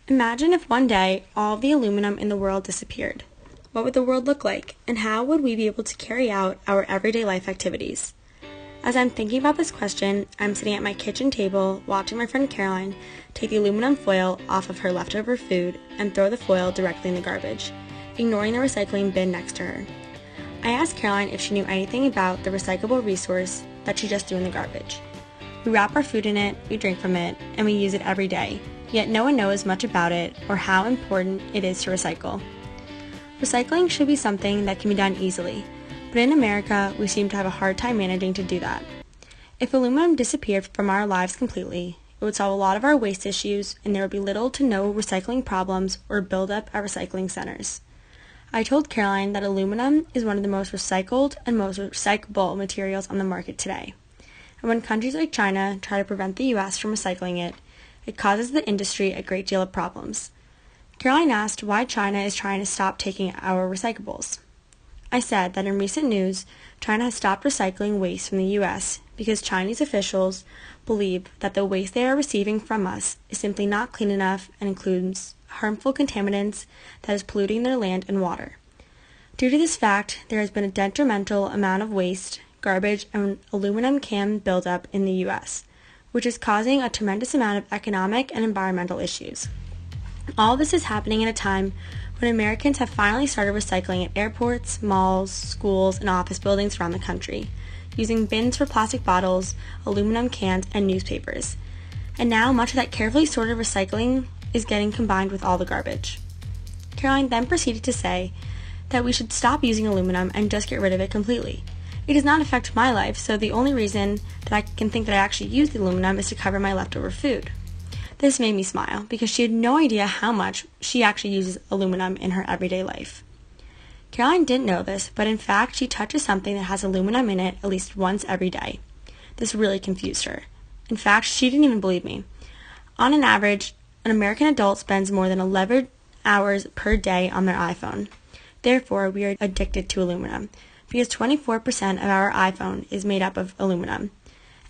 Imagine if one day all of the aluminum in the world disappeared. What would the world look like, and how would we be able to carry out our everyday life activities? As I'm thinking about this question, I'm sitting at my kitchen table watching my friend Caroline take the aluminum foil off of her leftover food and throw the foil directly in the garbage, ignoring the recycling bin next to her. I asked Caroline if she knew anything about the recyclable resource that she just threw in the garbage. We wrap our food in it, we drink from it, and we use it every day. Yet no one knows much about it or how important it is to recycle. Recycling should be something that can be done easily, but in America, we seem to have a hard time managing to do that. If aluminum disappeared from our lives completely, it would solve a lot of our waste issues, and there would be little to no recycling problems or buildup at recycling centers. I told Caroline that aluminum is one of the most recycled and most recyclable materials on the market today. And when countries like China try to prevent the U.S. from recycling it, it causes the industry a great deal of problems. Caroline asked why China is trying to stop taking our recyclables. I said that in recent news, China has stopped recycling waste from the U.S. because Chinese officials believe that the waste they are receiving from us is simply not clean enough and includes harmful contaminants that is polluting their land and water. Due to this fact, there has been a detrimental amount of waste, garbage, and aluminum can buildup in the U.S., which is causing a tremendous amount of economic and environmental issues. All this is happening at a time when Americans have finally started recycling at airports, malls, schools, and office buildings around the country, using bins for plastic bottles, aluminum cans, and newspapers. And now much of that carefully sorted recycling is getting combined with all the garbage. Caroline then proceeded to say that we should stop using aluminum and just get rid of it completely. It does not affect my life, so the only reason that I can think that I actually use the aluminum is to cover my leftover food. This made me smile because she had no idea how much she actually uses aluminum in her everyday life. Caroline didn't know this, but in fact she touches something that has aluminum in it at least once every day. This really confused her. In fact, she didn't even believe me. On an average, an American adult spends more than 11 hours per day on their iPhone. Therefore, we are addicted to aluminum, because 24% of our iPhone is made up of aluminum.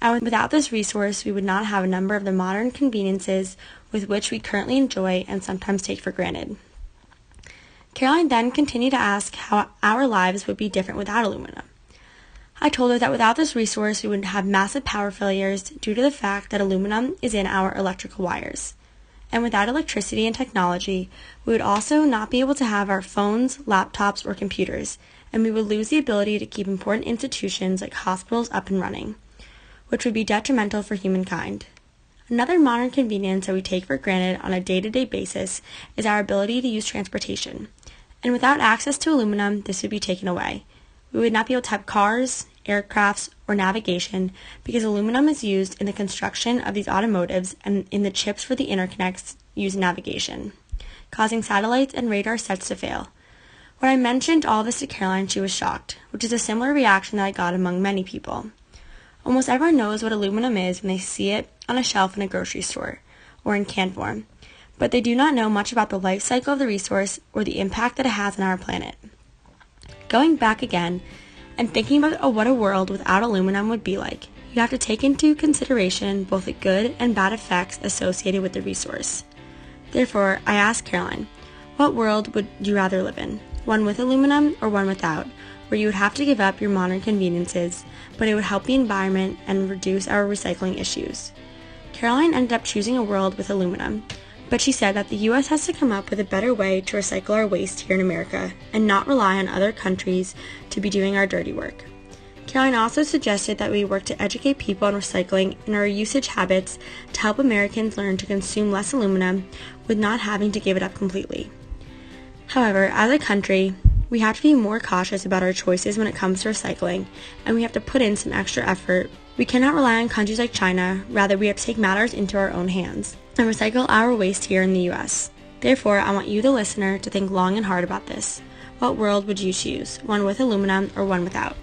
And without this resource, we would not have a number of the modern conveniences with which we currently enjoy and sometimes take for granted. Caroline then continued to ask how our lives would be different without aluminum. I told her that without this resource, we would have massive power failures due to the fact that aluminum is in our electrical wires. And without electricity and technology, we would also not be able to have our phones, laptops, or computers, and we would lose the ability to keep important institutions like hospitals up and running, which would be detrimental for humankind. Another modern convenience that we take for granted on a day-to-day basis is our ability to use transportation. And without access to aluminum, this would be taken away. We would not be able to have cars, aircrafts, or navigation because aluminum is used in the construction of these automotives and in the chips for the interconnects used in navigation, causing satellites and radar sets to fail. When I mentioned all this to Caroline, she was shocked, which is a similar reaction that I got among many people. Almost everyone knows what aluminum is when they see it on a shelf in a grocery store or in can form, but they do not know much about the life cycle of the resource or the impact that it has on our planet. Going back again and thinking about what a world without aluminum would be like, you have to take into consideration both the good and bad effects associated with the resource. Therefore, I asked Caroline, what world would you rather live in? One with aluminum or one without, where you would have to give up your modern conveniences, but it would help the environment and reduce our recycling issues. Caroline ended up choosing a world with aluminum, but she said that the U.S. has to come up with a better way to recycle our waste here in America and not rely on other countries to be doing our dirty work. Caroline also suggested that we work to educate people on recycling and our usage habits to help Americans learn to consume less aluminum with not having to give it up completely. However, as a country, we have to be more cautious about our choices when it comes to recycling, and we have to put in some extra effort. We cannot rely on countries like China, rather we have to take matters into our own hands and recycle our waste here in the U.S. Therefore, I want you, the listener, to think long and hard about this. What world would you choose? One with aluminum or one without?